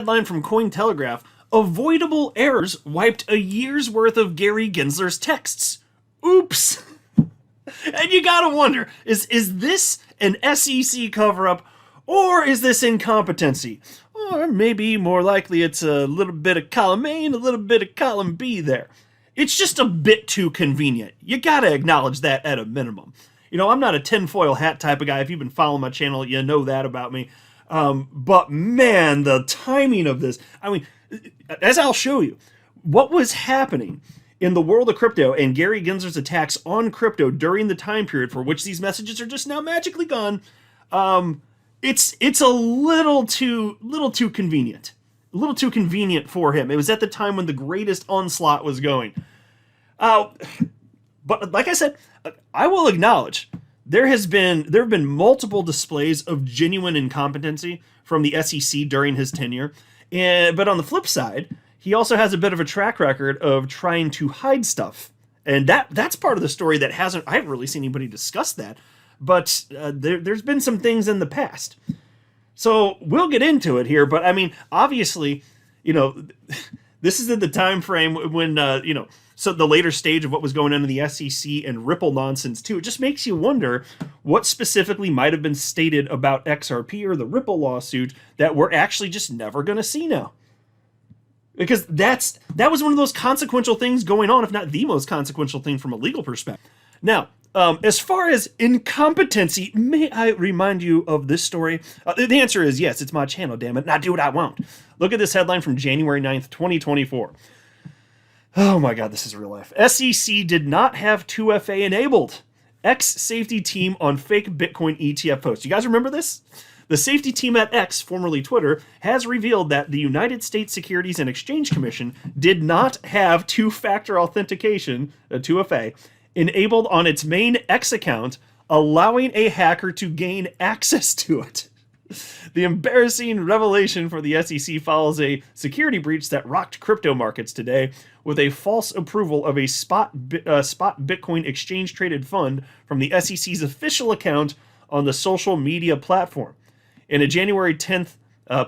Headline from Cointelegraph: avoidable errors wiped a year's worth of Gary Gensler's texts. Oops. And you gotta wonder, is this an SEC cover-up, or is this incompetency? Or maybe more likely it's a little bit of column A and a little bit of column B there. It's just a bit too convenient. You gotta acknowledge that at a minimum. You know, I'm not a tinfoil hat type of guy. If you've been following my channel, you know that about me. But man, the timing of this, I mean, as I'll show you, what was happening in the world of crypto and Gary Gensler's attacks on crypto during the time period for which these messages are just now magically gone, it's a little too convenient. A little too convenient for him. It was at the time when the greatest onslaught was going. But like I said, I will acknowledge there have been multiple displays of genuine incompetency from the SEC during his tenure. But on the flip side, he also has a bit of a track record of trying to hide stuff. And that's part of the story that I haven't really seen anybody discuss that. But there's been some things in the past. So we'll get into it here. But I mean, obviously, you know, this is at the time frame when, so the later stage of what was going on in the SEC and Ripple nonsense too. It just makes you wonder what specifically might have been stated about XRP or the Ripple lawsuit that we're actually just never going to see now. Because that was one of those consequential things going on, if not the most consequential thing from a legal perspective. Now, as far as incompetency, may I remind you of this story? The answer is yes, it's my channel, damn it, and I do what I want. Look at this headline from January 9th, 2024. Oh my God, this is real life. SEC did not have 2FA enabled. Ex-safety team on fake Bitcoin ETF post. You guys remember this? The safety team at X, formerly Twitter, has revealed that the United States Securities and Exchange Commission did not have two-factor authentication, 2FA, enabled on its main X account, allowing a hacker to gain access to it. The embarrassing revelation for the SEC follows a security breach that rocked crypto markets today with a false approval of a spot Bitcoin exchange-traded fund from the SEC's official account on the social media platform. In a January 10th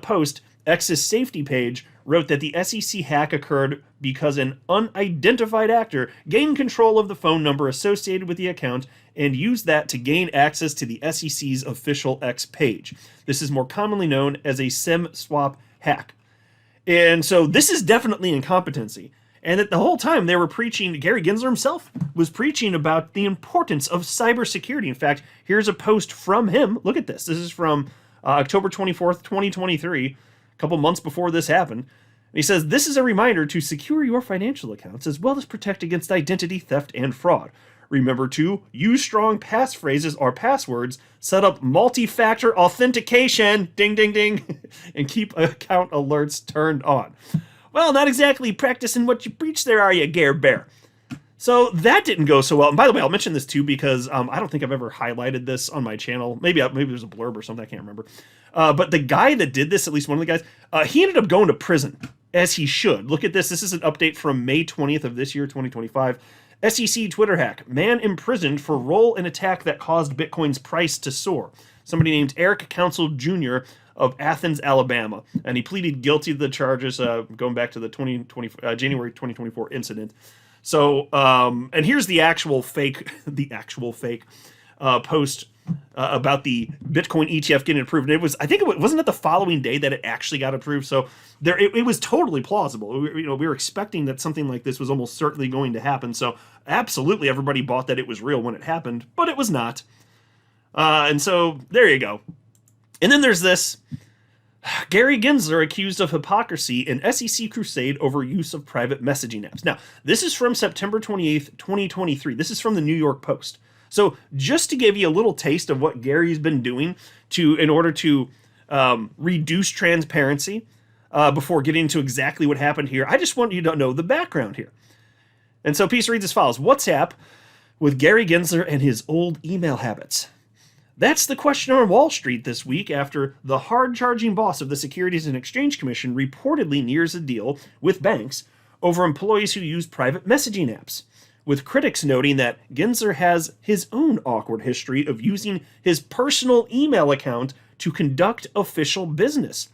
post, X's safety page wrote that the SEC hack occurred because an unidentified actor gained control of the phone number associated with the account and used that to gain access to the SEC's official X page. This is more commonly known as a SIM swap hack. And so this is definitely incompetency. And that the whole time they were preaching, Gary Gensler himself was preaching about the importance of cybersecurity. In fact, here's a post from him. Look at this. This is from October 24th, 2023, a couple months before this happened. And he says, "This is a reminder to secure your financial accounts as well as protect against identity theft and fraud. Remember to use strong passphrases or passwords, set up multi-factor authentication, ding, ding, ding, and keep account alerts turned on." Well, not exactly practicing what you preach there, are you, Gare Bear? So that didn't go so well. And by the way, I'll mention this too because I don't think I've ever highlighted this on my channel. Maybe there's a blurb or something, I can't remember. But the guy that did this, at least one of the guys, he ended up going to prison, as he should. Look at this. This is an update from May 20th of this year, 2025. SEC Twitter hack. Man imprisoned for role in attack that caused Bitcoin's price to soar. Somebody named Eric Council Jr. of Athens, Alabama. And he pleaded guilty to the charges going back to the January 2024 incident. So, and here's the actual fake post about the Bitcoin ETF getting approved. And wasn't it the following day that it actually got approved? So it was totally plausible. We were expecting that something like this was almost certainly going to happen. So absolutely everybody bought that it was real when it happened, but it was not. And so there you go. And then there's this. Gary Gensler accused of hypocrisy in SEC crusade over use of private messaging apps. Now, this is from September 28th, 2023. This is from the New York Post. So just to give you a little taste of what Gary's been doing in order to reduce transparency before getting into exactly what happened here, I just want you to know the background here. And so piece reads as follows. WhatsApp with Gary Gensler and his old email habits. That's the question on Wall Street this week after the hard-charging boss of the Securities and Exchange Commission reportedly nears a deal with banks over employees who use private messaging apps, with critics noting that Gensler has his own awkward history of using his personal email account to conduct official business.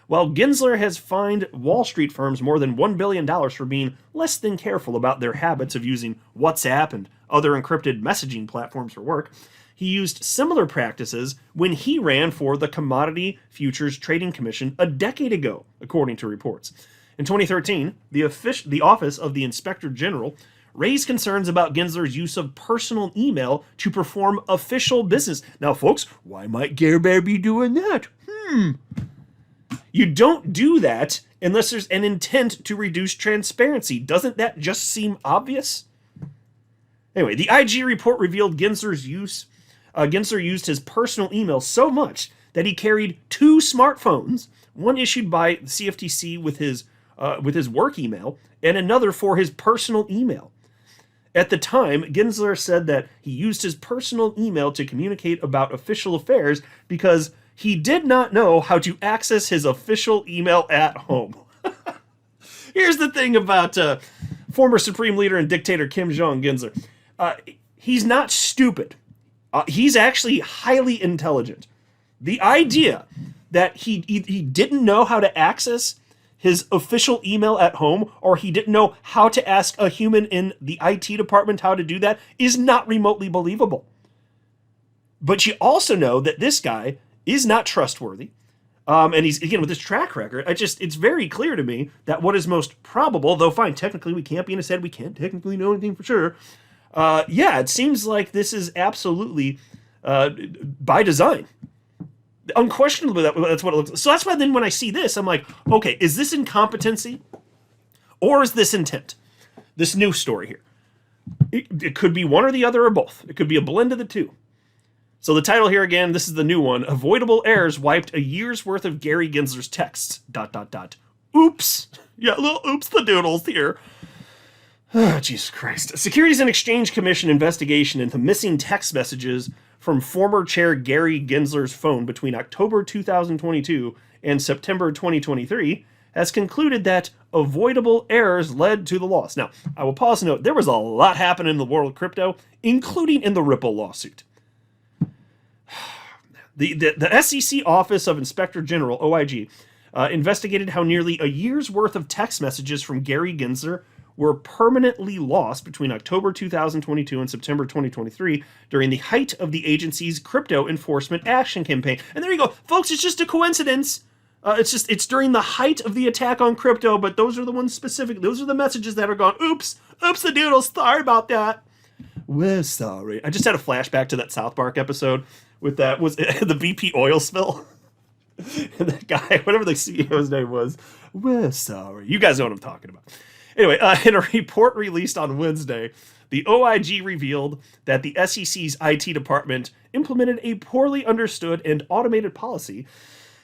while Gensler has fined Wall Street firms more than $1 billion for being less than careful about their habits of using WhatsApp and other encrypted messaging platforms for work, he used similar practices when he ran for the Commodity Futures Trading Commission a decade ago, according to reports. In 2013, the Office of the Inspector General raised concerns about Gensler's use of personal email to perform official business. Now, folks, why might Gare Bear be doing that? You don't do that unless there's an intent to reduce transparency. Doesn't that just seem obvious? Anyway, the IG report revealed Gensler used his personal email so much that he carried 2 smartphones, one issued by the CFTC with his work email, and another for his personal email. At the time, Gensler said that he used his personal email to communicate about official affairs because he did not know how to access his official email at home. Here's the thing about former Supreme Leader and dictator Kim Jong-Gensler. He's not stupid. He's actually highly intelligent. The idea that he didn't know how to access his official email at home, or he didn't know how to ask a human in the IT department how to do that, is not remotely believable. But you also know that this guy is not trustworthy. And he's, again, with his track record, it's very clear to me that what is most probable, though fine, technically we can't be in his head, we can't technically know anything for sure. It seems like this is absolutely by design. Unquestionably, that's what it looks like. So that's why then when I see this, I'm like, okay, is this incompetency or is this intent? This new story here. It could be one or the other or both. It could be a blend of the two. So the title here again, this is the new one. Avoidable errors wiped a year's worth of Gary Gensler's texts. ... Oops. Yeah, little oops the doodles here. Oh, Jesus Christ. Securities and Exchange Commission investigation into missing text messages from former chair Gary Gensler's phone between October 2022 and September 2023 has concluded that avoidable errors led to the loss. Now, I will pause and note, there was a lot happening in the world of crypto, including in the Ripple lawsuit. The SEC Office of Inspector General, OIG, investigated how nearly a year's worth of text messages from Gary Gensler were permanently lost between October 2022 and September 2023 during the height of the agency's crypto enforcement action campaign. And there you go. Folks, it's just a coincidence. It's during the height of the attack on crypto, but those are the ones specific. Those are the messages that are gone. Oops the doodles. Sorry about that. We're sorry. I just had a flashback to that South Park episode with that, was the BP oil spill. And that guy, whatever the CEO's name was, we're sorry. You guys know what I'm talking about. Anyway, in a report released on Wednesday, the OIG revealed that the SEC's IT department implemented a poorly understood and automated policy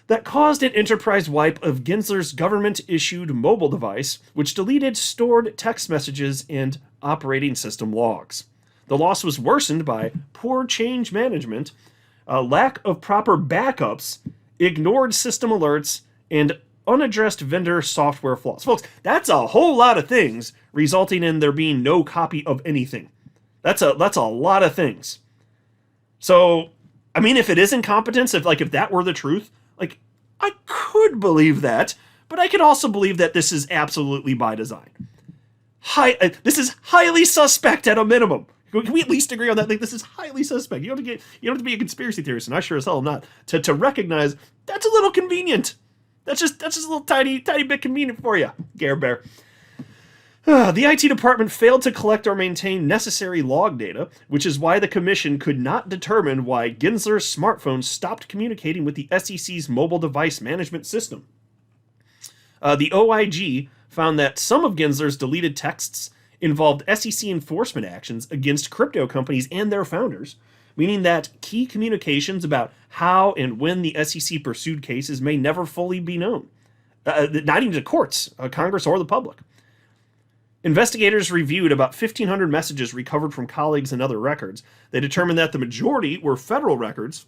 that caused an enterprise wipe of Gensler's government-issued mobile device, which deleted stored text messages and operating system logs. The loss was worsened by poor change management, lack of proper backups, ignored system alerts, and unaddressed vendor software flaws. Folks, that's a whole lot of things resulting in there being no copy of anything. That's a lot of things. So, I mean, if it is incompetence, if that were the truth, I could believe that, but I could also believe that this is absolutely by design. This is highly suspect at a minimum. Can we at least agree on that? This is highly suspect. You don't have to be a conspiracy theorist, and I sure as hell am not, to recognize that's a little convenient. That's just a little tiny bit convenient for you, Gare Bear. The IT department failed to collect or maintain necessary log data, which is why the commission could not determine why Gensler's smartphone stopped communicating with the SEC's mobile device management system. The OIG found that some of Gensler's deleted texts involved SEC enforcement actions against crypto companies and their founders, meaning that key communications about how and when the SEC pursued cases may never fully be known, not even to courts, Congress, or the public. Investigators reviewed about 1,500 messages recovered from colleagues and other records. They determined that the majority were federal records,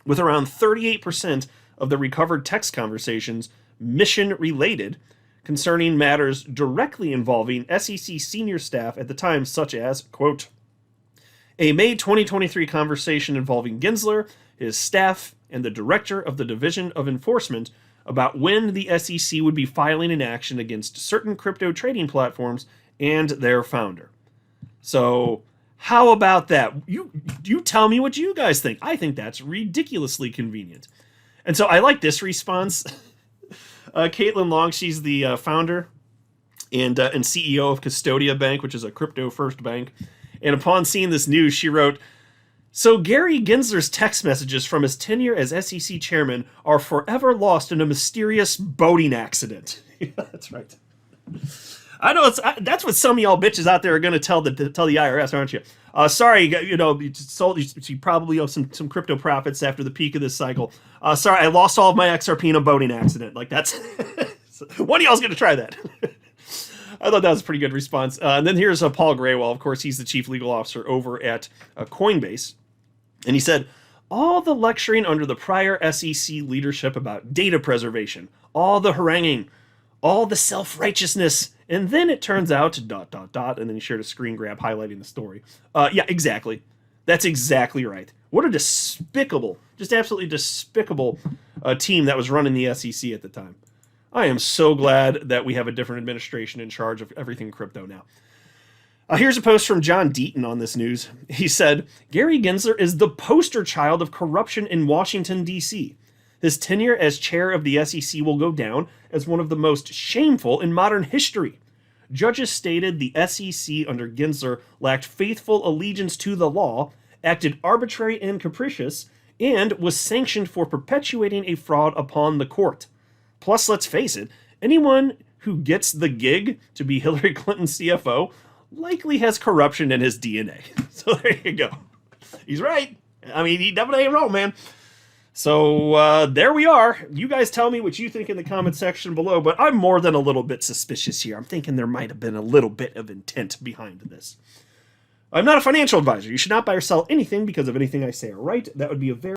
with around 38% of the recovered text conversations mission-related, concerning matters directly involving SEC senior staff at the time, such as, quote, a May 2023 conversation involving Gensler, his staff, and the director of the Division of Enforcement about when the SEC would be filing an action against certain crypto trading platforms and their founder. So how about that? You tell me what you guys think. I think that's ridiculously convenient. And so I like this response. Caitlin Long, she's the founder and CEO of Custodia Bank, which is a crypto-first bank. And upon seeing this news, she wrote, "So Gary Gensler's text messages from his tenure as SEC chairman are forever lost in a mysterious boating accident." Yeah, that's right. I know that's what some of y'all bitches out there are going to tell the IRS, aren't you? Sorry, you probably owe some crypto profits after the peak of this cycle. Sorry, I lost all of my XRP in a boating accident. Like that's one of y'all's going to try that. I thought that was a pretty good response. And then here's Paul Graywall. Of course, he's the chief legal officer over at Coinbase. And he said, "All the lecturing under the prior SEC leadership about data preservation, all the haranguing, all the self-righteousness, and then it turns out ... and then he shared a screen grab highlighting the story." Yeah, exactly. That's exactly right. What a despicable, just absolutely despicable team that was running the SEC at the time. I am so glad that we have a different administration in charge of everything crypto now. Here's a post from John Deaton on this news. He said, "Gary Gensler is the poster child of corruption in Washington, D.C. His tenure as chair of the SEC will go down as one of the most shameful in modern history. Judges stated the SEC under Gensler lacked faithful allegiance to the law, acted arbitrary and capricious, and was sanctioned for perpetuating a fraud upon the court. Plus, let's face it, anyone who gets the gig to be Hillary Clinton's CFO likely has corruption in his DNA." So there you go. He's right. I mean, he definitely ain't wrong, man. So there we are. You guys tell me what you think in the comment section below, but I'm more than a little bit suspicious here. I'm thinking there might have been a little bit of intent behind this. I'm not a financial advisor. You should not buy or sell anything because of anything I say or write. That would be a very